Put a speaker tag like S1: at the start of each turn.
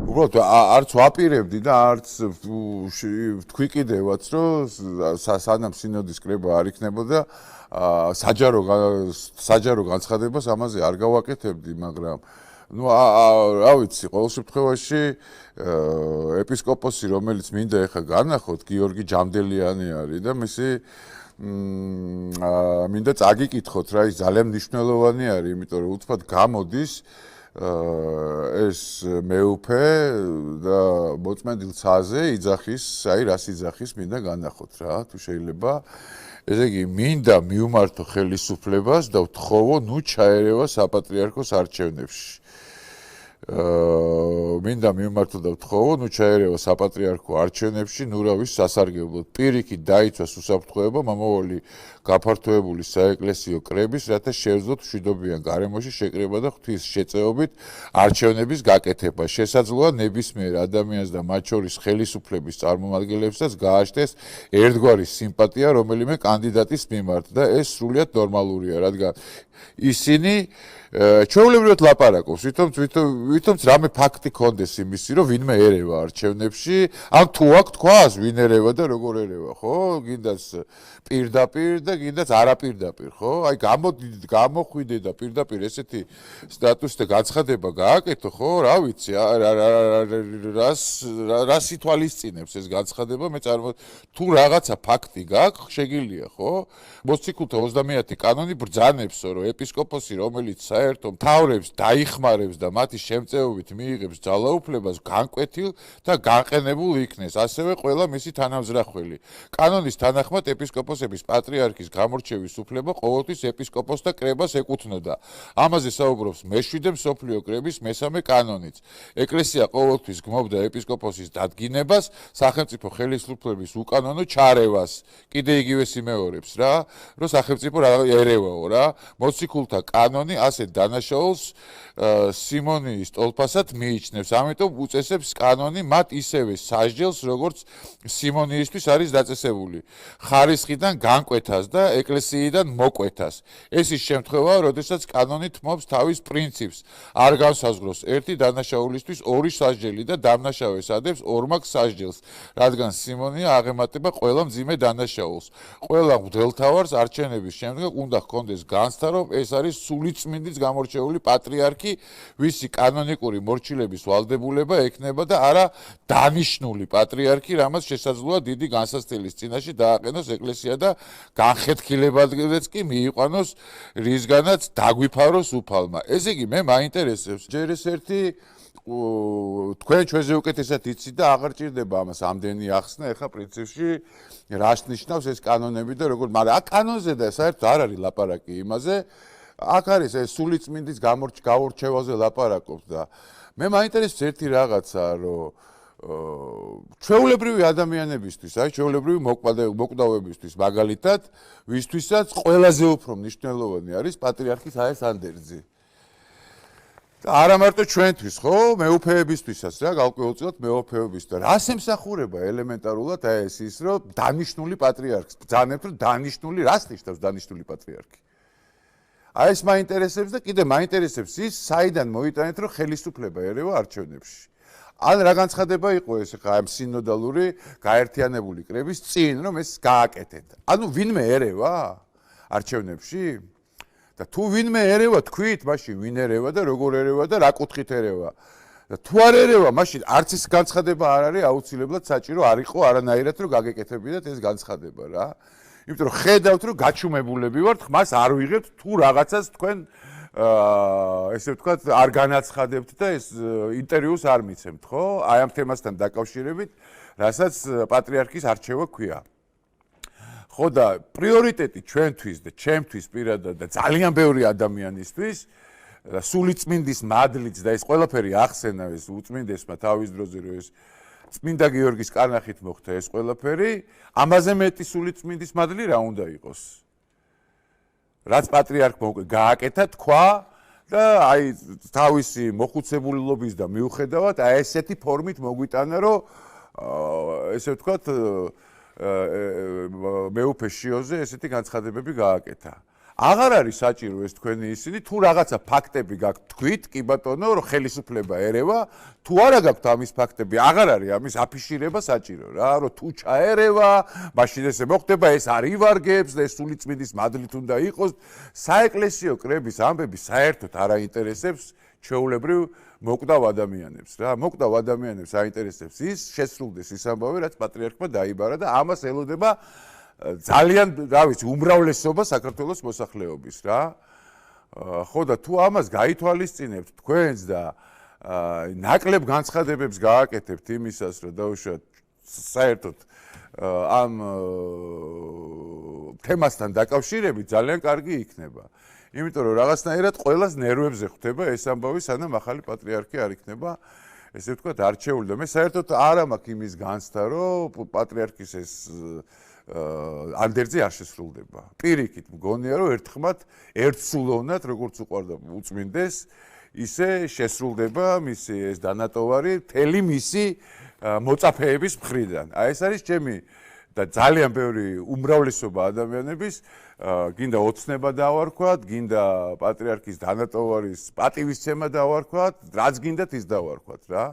S1: უბრალოდ არც ვაპირებდი და არც თქვი კიდევაც რომ სანამ სინოდის კრება არ იქნებოდა საჯარო განცხადებას ამაზე არ გავაკეთებდი, მაგრამ ну რა ვიცი, ყოველ შემთხვევაში ეპისკოპოსი რომელიც მინდა ეხა განახოთ გიორგი ჯამდელიანი არის და მისი მინდა წაგიკითხოთ რა, ის ძალიან მნიშვნელოვანი არის, იმიტომ რომ უცბად გამოდის ეს მეუფე და მოწმენდილ ცაზე იძახის, აი რას იძახის მინდა განახოთ რა, თუ შეიძლება. ესე იგი, მინდა მიუმართო ხელისუფლებას და ვთხოვო, ნუ ჩაერევა საპატრიარქოს არჩევნებში. მინდა მიუმართო და ვთხოვო, ნუ ჩაერევა საპატრიარქო არჩევნებში, ნუ რა ვის სასარგებლოდ. პირიქით დაიცვას უსაფრთხოება მომავალი გაფართოებული საეკლესიო კრების, რათა შევძლოთ მშვიდობიან გარემოში შეკრება და ღვთის შეწეობით არჩევნების გაკეთება. შესაძლოა ნებისმიერ ადამიანს და მათ შორის ხელისუფლების წარმომადგენლებსაც გააჩნდეს ერთგვარი სიმპათია რომელიმე კანდიდატის მიმართ და ეს სრულიად ნორმალურია, რადგან ისინი ჩვეულებრივად ლაპარაკობს, ვითომც რამე ფაქტი კონდეს იმისი, რომ ვინმე ერევა არჩევნებში, ან თუ აქ თქვას, ვინ ერევა და როგორ ერევა, ხო? გინდას პირდაპირ და გინდას არაპირდაპირ, ხო? აი გამოხვიდე და პირდაპირ ესეთი სტატუსი და განცხადება გააკეთო, ხო? რა ვიცი, რას ითვალისწინებს ეს განცხადება, მე თუ რაღაცა ფაქტი გაქვს, შეგიძლია, ხო? მოციქულთა 30 კანონი ბრძანებსო, რომ ეპისკოპოსი, რომელიც საერთო მთავრებს დაიხმარებს და მათი შემწეობით მიიღებს ძალაუფლებას, განკვეთილ და განყენებულ იქნეს, ასევე ყველა მისი თანამზრახველი. კანონის თანახმად ეპისკოპოსების პატრიარქის გამორჩევის უფლება ყოველთვის ეპისკოპოსთა კრებას ეკუთვნოდა. ამაზე საუბრობს მე-7 მსოფლიო კრების მე-3 კანონიც. ეკლესია ყოველთვის გმობდა ეპისკოპოსის დადგინებას, სახელმწიფო ხელისუფლების უკანონო ჩარევას. კიდე იგივე იმეორებს რა, რომ სახელმწიფო ერევაო რა. მოციქულთა კანონი ასე დანაშაულს სიმონიის ტოლფასად მიიჩნევს, ამიტომ უწესებს კანონი მათ ისევე სასჯელს, როგორც სიმონიისთვის არის დაწესებული, ხარისხიდან განკვეთას და ეკლესიიდან მოკვეთას. ეს ის შემთხვევაა, როდესაც კანონი თმობს თავის პრინციპს, არ განსაზღვროს ერთი დანაშაულისთვის ორი სასჯელი და დამნაშავეს ადებს ორმაგ სასჯელს, რადგან სიმონია აღემატება ყველა მძიმე დანაშაულს. ყველა მღვდელმთავარს არჩევნების შემდეგ უნდა ჰქონდეს განცდა, რომ ეს არის სულიწმინდის გამორჩეული პატრიარქი, ვისი კანონიკური მორჩილების ვალდებულება ექნება და არა დანიშნული პატრიარქი, რამაც შესაძლოა დიდი განსაცდელის წინაშე დააყენოს ეკლესია და განხეთქილებადაც კი მიიყვანოს, რისგანაც დაგვიფაროს უფალმა. ესე იგი, მე მაინტერესებს ჯერ ეს ერთი თქვენ ჩვენზე უკეთესად იცით და აღარ ჭირდება ამას ამდენი ახსნა, ეხა პრინციპში რას ნიშნავს ეს კანონები და როგორ, მაგრამ აქ კანონზე და საერთოდ არ არის ლაპარაკი იმაზე, აქ არის ეს სულიწმინდის გამორჩევაზე ლაპარაკობს და მე მაინტერესებს ერთი რაღაცა, რომ ჩვეულებრივი ადამიანებისთვის, აი ჩვეულებრივი მოკვდავებისთვის, მაგალითად, ვისთვისაც ყველაზე უფრო მნიშვნელოვანი არის პატრიარქის აეს ანდერძი. არა მარტო ჩვენთვის, ხო, მეუფეებისთვისაც რა, გავკვეულწილად მეუფეებისთვის. რას ემსახურება ელემენტარულად აი ეს ის, რომ დანიშნული პატრიარქს ბრძანებთ, რომ დანიშნული, რას ნიშნავს დანიშნული პატრიარქი? აი ეს მაინტერესებს და კიდე მაინტერესებს ის, საიდან მოიტანეთ, რომ ხელისუფლება ერევა არჩევნებში. ან რა განცხადება იყო ეს ხა ამ სინოდალური გაერთიანებული კრების წინ, რომ ეს გააკეთეთ. ანუ ვინმე ერევა არჩევნებში? და თუ ვინმე ერევა, თქვით, მაშინ ვინ ერევა და როგორ ერევა და რა კუთხით ერევა. და თუ არ ერევა, მაშინ არც ის განცხადება არ არის აუცილებლად საჭირო არ იყო არანაირად რომ გაგეკეთებინათ ეს განცხადება რა. იმიტომ რომ ხედავთ რომ გაჩუმებულები ვართ, მას არ ვიღებთ თუ რაღაცას თქვენ ესე ვთქვათ არ განაცხადებთ და ეს ინტერვიუს არ მიცემთ, ხო? აი ამ თემასთან დაკავშირებით, რასაც პატრიარქის არჩევა ქვია. ხო და პრიორიტეტი ჩვენთვის და ჩემთვის პირადად და ძალიან ბევრი ადამიანისთვის და სულიწმინდის მადლიც და ეს ყველაფერი ახსენა ეს უწმინდესმა თავის დროზე რომ ეს წმინდა გიორგის კარნახით მოხდა ეს ყველაფერი, ამაზე მეტი სულიწმინდის მადლი რა უნდა იყოს? რაც პატრიარქმა უკვე გააკეთა, თქვა და აი თავისი მოხუცებულობის და მიუხედავად აი ესეთი ფორმით მოგვიტანა, რომ ესე ვთქვათ მეუფე შიოზე ესეთი განცხადებები გააკეთა. აღარ არის საჭირო ეს თქვენი ისინი, თუ რაღაცა ფაქტები გაქვთ თქვით, კი ბატონო, რომ ხელისუფლება ერევა, თუ არა გაქვთ ამის ფაქტები, აღარ არის ამის აფიშირება საჭირო რა, რომ თუ ჩაერევა, მაშინ ესე მოხდება, ეს არ ივარგებს და ეს სულიწმინდის მადლით უნდა იყოს. საეკლესიო კრების ამბები საერთოდ არ აინტერესებს ჩვეულებრივ მოკვდავ ადამიანებს რა. მოკვდავ ადამიანებს აინტერესებს ის, შესრულდეს ის ამბავი, რაც პატრიარქმა დაიბარა და ამას ელოდება ძალიან, რა ვიცი, უმრავლესობა საქართველოს მოსახლეობის რა. ხო და თუ ამას გაითვალისწინებთ თქვენს და ნაკლებ განცხადებებს გააკეთებთ იმისას, რომ დაუშვათ საერთოდ ამ თემასთან დაკავშირებით ძალიან კარგი იქნება. იმიტომ რომ რაღაცნაირად ყველას ნერვებზე ხვდება ეს ამბავი, სანამ ახალი პატრიარქი არ იქნება, ესე ვთქვათ, არჩეული და მე საერთოდ არ მაქვს იმის განცდა, რომ პატრიარქის ეს ანდერძი არ შესრულდება. პირიქით მგონია, რომ ერთხმად ერთსულოვნად, როგორც უყვარდა უწმინდეს, ისე შესრულდება მისი ეს დანატოვარი მთელი მისი მოწაფეების მხრიდან. აი ეს არის ჩემი და ძალიან ბევრი უმრავლესობა ადამიანების გინდა ოცნება დავარქვათ, გინდა პატრიარქის დანატოვარის პატივისცემა დავარქვათ, რაც გინდათ ის დავარქვათ რა.